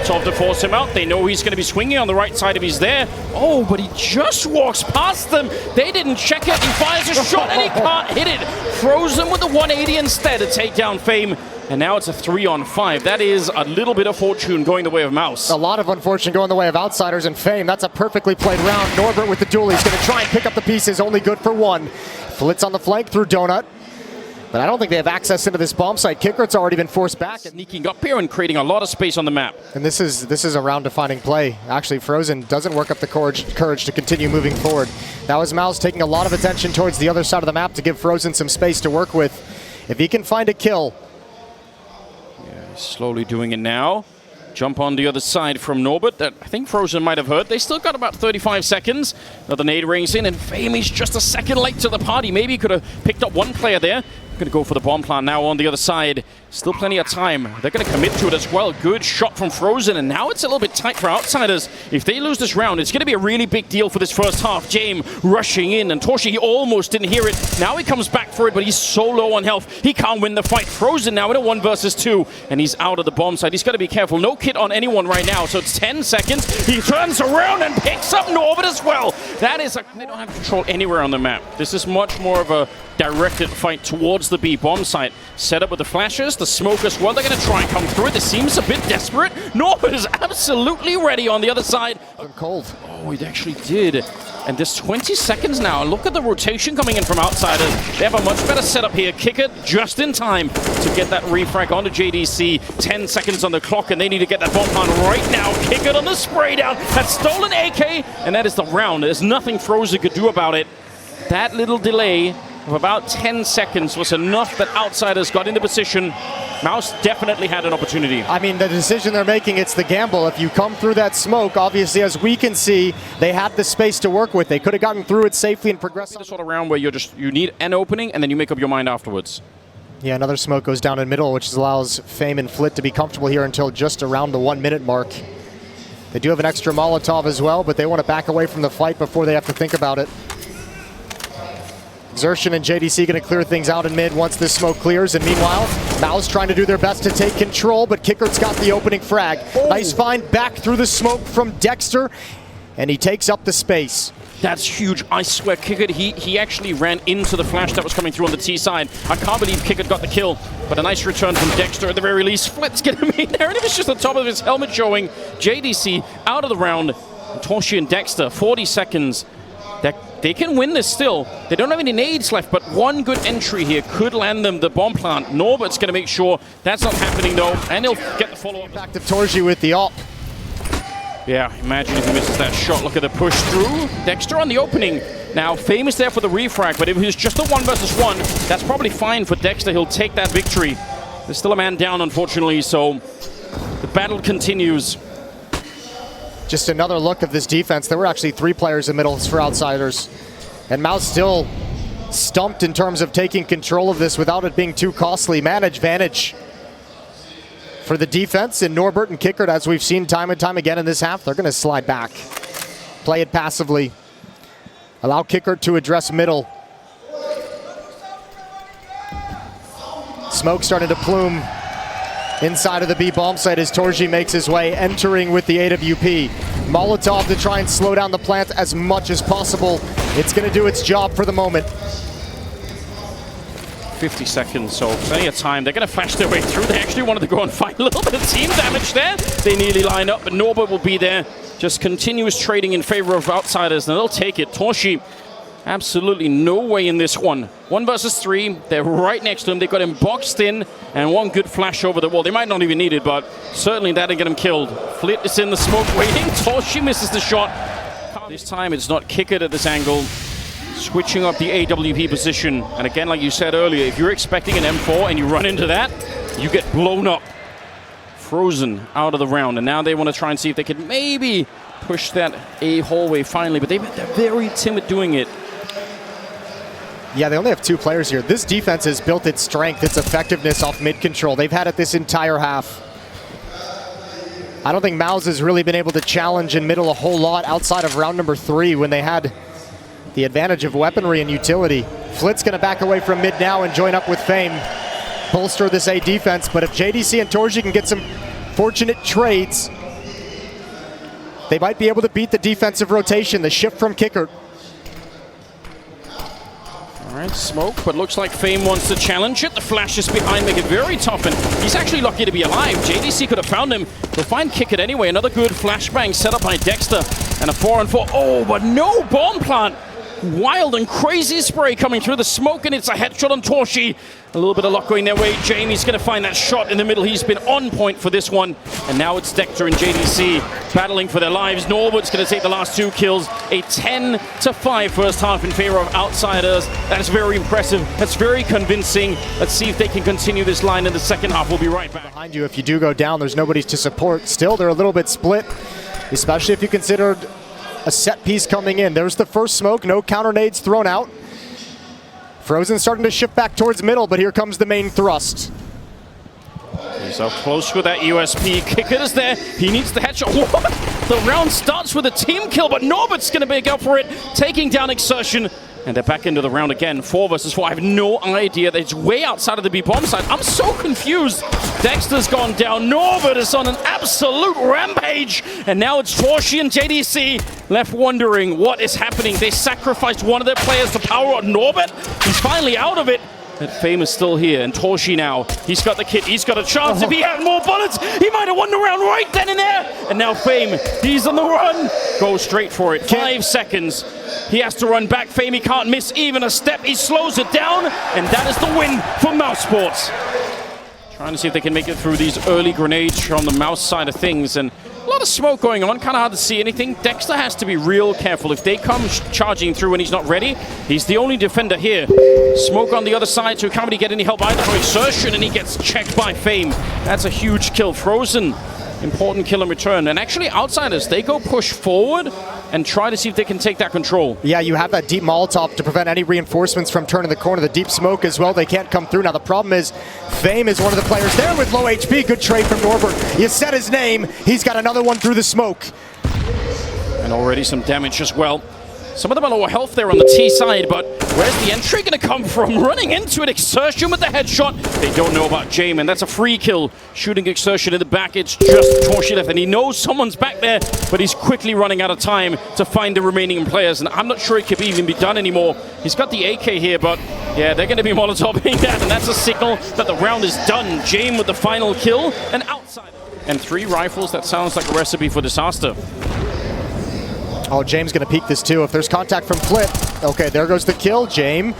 Molotov to force him out. They know he's going to be swinging on the right side if he's there. Oh, but he just walks past them. They didn't check it. He fires a shot and he can't hit it. Frozen with the 180 instead to take down Fame. And now it's a 3-on-5. That is a little bit of fortune going the way of MOUZ. A lot of unfortune going the way of Outsiders and Fame. That's a perfectly played round. Norbert with the duel. He's going to try and pick up the pieces. Only good for one. Flitz on the flank through Donut. But I don't think they have access into this bomb site. Kickert's already been forced back. Sneaking up here and creating a lot of space on the map. And this is a round-defining play. Actually, Frozen doesn't work up the courage to continue moving forward. That was MOUZ taking a lot of attention towards the other side of the map to give Frozen some space to work with. If he can find a kill. He's slowly doing it now. Jump on the other side from Norbert that I think Frozen might have hurt. They still got about 35 seconds. Another nade rings in, and Fame is just a second late to the party. Maybe he could have picked up one player there. Going to go for the bomb plant now on the other side. Still plenty of time. They're going to commit to it as well. Good shot from Frozen, and now it's a little bit tight for Outsiders. If they lose this round, it's going to be a really big deal for this first half. Jame rushing in, and Torshi, he almost didn't hear it. Now he comes back for it, but he's so low on health. He can't win the fight. Frozen now in a 1 versus 2, and he's out of the bomb site. He's got to be careful. No kit on anyone right now, so it's 10 seconds. He turns around and picks up Norbert as well. That is they don't have control anywhere on the map. This is much more of a directed fight towards the B bomb site. Set up with the flashes, the smoke as well. They're going to try and come through it. This seems a bit desperate. Norbert is absolutely ready on the other side. Cold. Oh, it actually did. And there's 20 seconds now. Look at the rotation coming in from Outsiders. They have a much better setup here. Kick it just in time to get that refrag onto JDC. 10 seconds on the clock, and they need to get that bomb plant right now. Kick it on the spray down. That's stolen AK, and that is the round. There's nothing Frozen could do about it. That little delay of about 10 seconds was enough that Outsiders got into position. MOUZ definitely had an opportunity. I mean, the decision they're making, it's the gamble. If you come through that smoke, obviously, as we can see, they had the space to work with. They could have gotten through it safely and progressed. The sort of round where you need an opening and then you make up your mind afterwards. Yeah, another smoke goes down in middle, which allows Fame and Flit to be comfortable here until just around the 1 minute mark. They do have an extra Molotov as well, but they want to back away from the fight before they have to think about it. Xertion and JDC going to clear things out in mid once this smoke clears, and meanwhile, MOUZ trying to do their best to take control, but Kickert's got the opening frag. Oh. Nice find back through the smoke from Dexter, and he takes up the space. That's huge. I swear, Kickert, he actually ran into the flash that was coming through on the T side. I can't believe Kickert got the kill, but a nice return from Dexter at the very least. Flit's getting him in there, and it was just the top of his helmet showing. JDC out of the round. Torshi and Dexter, 40 seconds. They can win this still. They don't have any nades left, but one good entry here could land them the bomb plant. Norbert's going to make sure that's not happening, though, and he'll get the follow-up. Back to Torshi with the op. Yeah, imagine if he misses that shot. Look at the push through. Dexter on the opening. Now, Fame is there for the refrag, but if it was just a 1 versus 1, that's probably fine for Dexter. He'll take that victory. There's still a man down, unfortunately, so the battle continues. Just another look of this defense. There were actually 3 players in middle for Outsiders. And MOUZ still stumped in terms of taking control of this without it being too costly. Man advantage for the defense. And Norbert and Kickert, as we've seen time and time again in this half, they're going to slide back. Play it passively. Allow Kickert to address middle. Smoke starting to plume inside of the B bomb site as Torshi makes his way, entering with the AWP. Molotov to try and slow down the plant as much as possible. It's going to do its job for the moment. 50 seconds, so plenty of time. They're going to flash their way through. They actually wanted to go and fight a little bit of team damage there. They nearly line up, but Norbert will be there. Just continuous trading in favor of Outsiders, and they'll take it. Torshi, absolutely no way in this one. 1 versus 3. They're right next to him. They got him boxed in, and one good flash over the wall. They might not even need it, but certainly that'll get him killed. Flit is in the smoke waiting. Torshi misses the shot. This time it's not Kickert at this angle. Switching up the AWP position. And again, like you said earlier, if you're expecting an M4 and you run into that, you get blown up. Frozen out of the round, and now they want to try and see if they can maybe push that A hallway finally, but they're very timid doing it. Yeah, they only have 2 players here. This defense has built its strength, its effectiveness off mid-control. They've had it this entire half. I don't think MOUZ has really been able to challenge in middle a whole lot outside of round number 3 when they had the advantage of weaponry and utility. Flit's going to back away from mid now and join up with Fame. Bolster this A defense, but if JDC and Torshi can get some fortunate trades, they might be able to beat the defensive rotation, the shift from kicker. All right, smoke, but looks like Fame wants to challenge it. The flash is behind, make it very tough, and he's actually lucky to be alive. JDC could have found him. He'll find kick it anyway. Another good flashbang set up by Dexter, and a 4-on-4. Oh, but no bomb plant. Wild and crazy spray coming through the smoke, and it's a headshot on Torshi. A little bit of luck going their way. Jamie's going to find that shot in the middle. He's been on point for this one. And now it's Dexter and JDC battling for their lives. Norwood's going to take the last 2 kills. A 10-5 first half in favor of Outsiders. That's very impressive. That's very convincing. Let's see if they can continue this line in the second half. We'll be right back. Behind you, if you do go down, there's nobody to support. Still, they're a little bit split, especially if you considered a set piece coming in. There's the first smoke, no counter nades thrown out. Frozen starting to shift back towards middle, but here comes the main thrust. He's up close with that USP. Kicker is there. He needs the headshot. What? The round starts with a team kill, but Norbert's going to make up for it, taking down Exertion. And they're back into the round again. 4 versus 4. I have no idea. It's way outside of the B-bomb side. I'm so confused. Dexter's gone down. Norbert is on an absolute rampage. And now it's Torshi and JDC left wondering what is happening. They sacrificed one of their players to power on Norbert. He's finally out of it. But Fame is still here, and Torshi now, he's got the kit, he's got a chance. If he had more bullets, he might have won the round right then and there. And now Fame, he's on the run. Go straight for it, 5 seconds. He has to run back. Fame, he can't miss even a step. He slows it down, and that is the win for MOUZ Sports. Trying to see if they can make it through these early grenades from the MOUZ side of things, and a lot of smoke going on, kind of hard to see anything. Dexter has to be real careful. If they come charging through and he's not ready, he's the only defender here. Smoke on the other side, so he can't really get any help either from Exertion, and he gets checked by Fame. That's a huge kill. Frozen, important kill in return. And actually, Outsiders, they go push forward and try to see if they can take that control. Yeah, you have that deep Molotov to prevent any reinforcements from turning the corner. The deep smoke as well, they can't come through. Now the problem is, Fame is one of the players there with low HP. Good trade from Norbert. You said his name. He's got another one through the smoke. And already some damage as well. Some of them are lower health there on the T side, but where's the entry going to come from? Running into it, Exertion with the headshot. They don't know about Jamin. That's a free kill. Shooting Exertion in the back. It's just Torshi left, and he knows someone's back there, but he's quickly running out of time to find the remaining players, and I'm not sure it could even be done anymore. He's got the AK here, but yeah, they're going to be Molotoving that, and that's a signal that the round is done. Jamin with the final kill, and outside. And 3 rifles, that sounds like a recipe for disaster. Oh, James going to peek this too. If there's contact from Flip, okay, there goes the kill. James,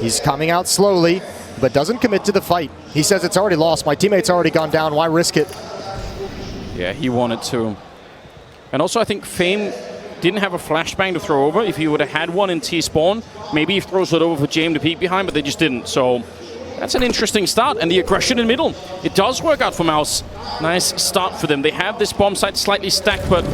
he's coming out slowly, but doesn't commit to the fight. He says it's already lost. My teammate's already gone down. Why risk it? Yeah, he wanted to. And also, I think Fame didn't have a flashbang to throw over. If he would have had one in T-spawn, maybe he throws it over for James to peek behind, but they just didn't. So that's an interesting start, and the aggression in middle. It does work out for MOUZ. Nice start for them. They have this bomb site slightly stacked, but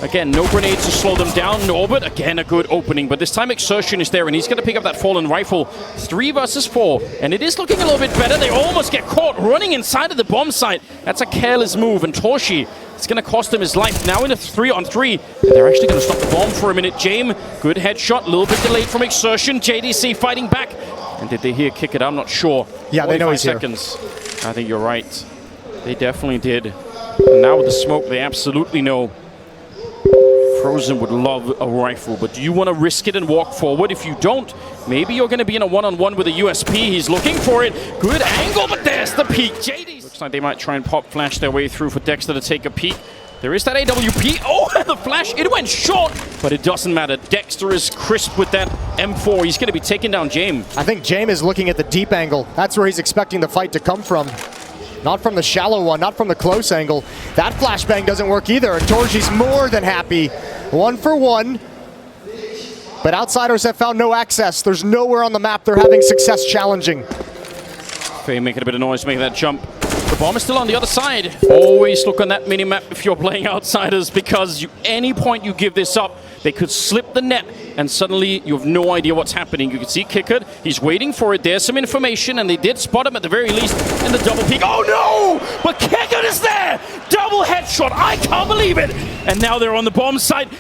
again, no grenades to slow them down. Norbert, again, a good opening, but this time Exertion is there, and he's going to pick up that fallen rifle. 3 versus 4, and it is looking a little bit better. They almost get caught running inside of the bomb site. That's a careless move, and Torshi, it's going to cost him his life. Now in a 3-on-3, and they're actually going to stop the bomb for a minute. James, good headshot, a little bit delayed from Exertion. JDC fighting back. And did they hear kick it? I'm not sure. Yeah, they know he's seconds. Here. I think you're right. They definitely did. And now with the smoke, they absolutely know. Frozen would love a rifle, but do you want to risk it and walk forward? If you don't, maybe you're going to be in a one-on-one with a USP. He's looking for it. Good angle, but there's the peek. JD. Looks like they might try and pop flash their way through for Dexter to take a peek. There is that AWP. Oh, the flash. It went short, but it doesn't matter. Dexter is crisp with that M4. He's going to be taking down James. I think James is looking at the deep angle. That's where he's expecting the fight to come from. Not from the shallow one, not from the close angle. That flashbang doesn't work either. And Torshi's more than happy. 1 for 1. But Outsiders have found no access. There's nowhere on the map they're having success challenging. Fame making a bit of noise, making that jump. The bomb is still on the other side. Always look on that mini-map if you're playing Outsiders, because any point you give this up, they could slip the net, and suddenly you have no idea what's happening. You can see Kickard, he's waiting for it. There's some information, and they did spot him at the very least in the double peek. Oh no! But Kickard is there! Double headshot, I can't believe it! And now they're on the bomb site.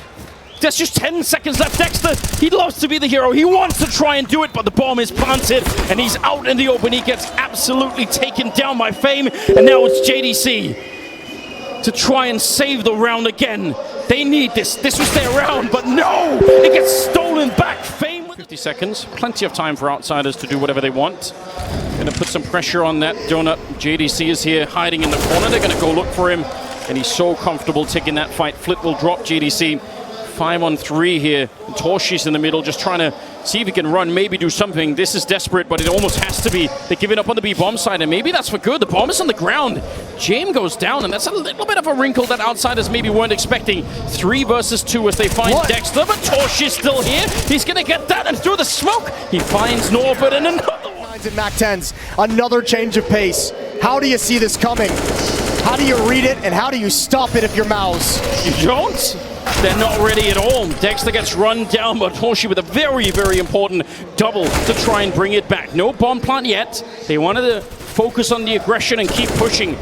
There's just 10 seconds left. Dexter, he loves to be the hero. He wants to try and do it, but the bomb is planted, and he's out in the open. He gets absolutely taken down by Fame, and now it's JDC to try and save the round again. They need this. This was their round, but no! It gets stolen back. Fame with 50 seconds. Plenty of time for outsiders to do whatever they want. Gonna put some pressure on that donut. JDC is here hiding in the corner. They're gonna go look for him. And he's so comfortable taking that fight. Flit will drop JDC. 5-on-3 here. Torshi's in the middle, just trying to see if he can run, maybe do something. This is desperate, but it almost has to be. They're giving up on the B-bomb side, and maybe that's for good. The bomb is on the ground. Jame goes down, and that's a little bit of a wrinkle that outsiders maybe weren't expecting. 3 versus 2 as they find Dexter, but Torshi's still here. He's going to get that, and through the smoke, he finds Norbert, and another one. And Mac 10s, another change of pace. How do you see this coming? How do you read it, and how do you stop it if you're MOUZ? You don't? They're not ready at all. Dexter gets run down, but Torshi with a very, very important double to try and bring it back. No bomb plant yet. They wanted to focus on the aggression and keep pushing.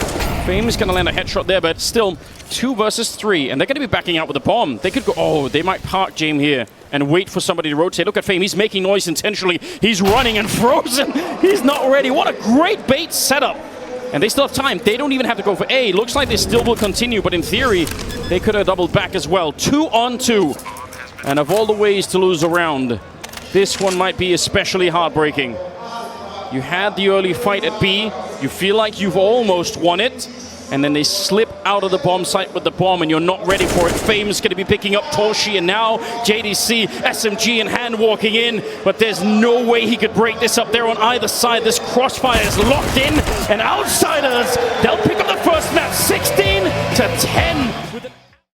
Fame is going to land a headshot there, but still 2 versus 3, and they're going to be backing out with a bomb. They could go, oh, they might park Jame here and wait for somebody to rotate. Look at Fame, he's making noise intentionally. He's running and frozen. He's not ready. What a great bait setup. And they still have time. They don't even have to go for A. Looks like they still will continue, but in theory, they could have doubled back as well. 2-on-2. And of all the ways to lose a round, this one might be especially heartbreaking. You had the early fight at B. You feel like you've almost won it. And then they slip out of the bomb site with the bomb, and you're not ready for it. Fame's going to be picking up Torshi, and now JDC, SMG, and hand walking in. But there's no way he could break this up there on either side. This crossfire is locked in, and outsiders, they'll pick up the first match, 16-10.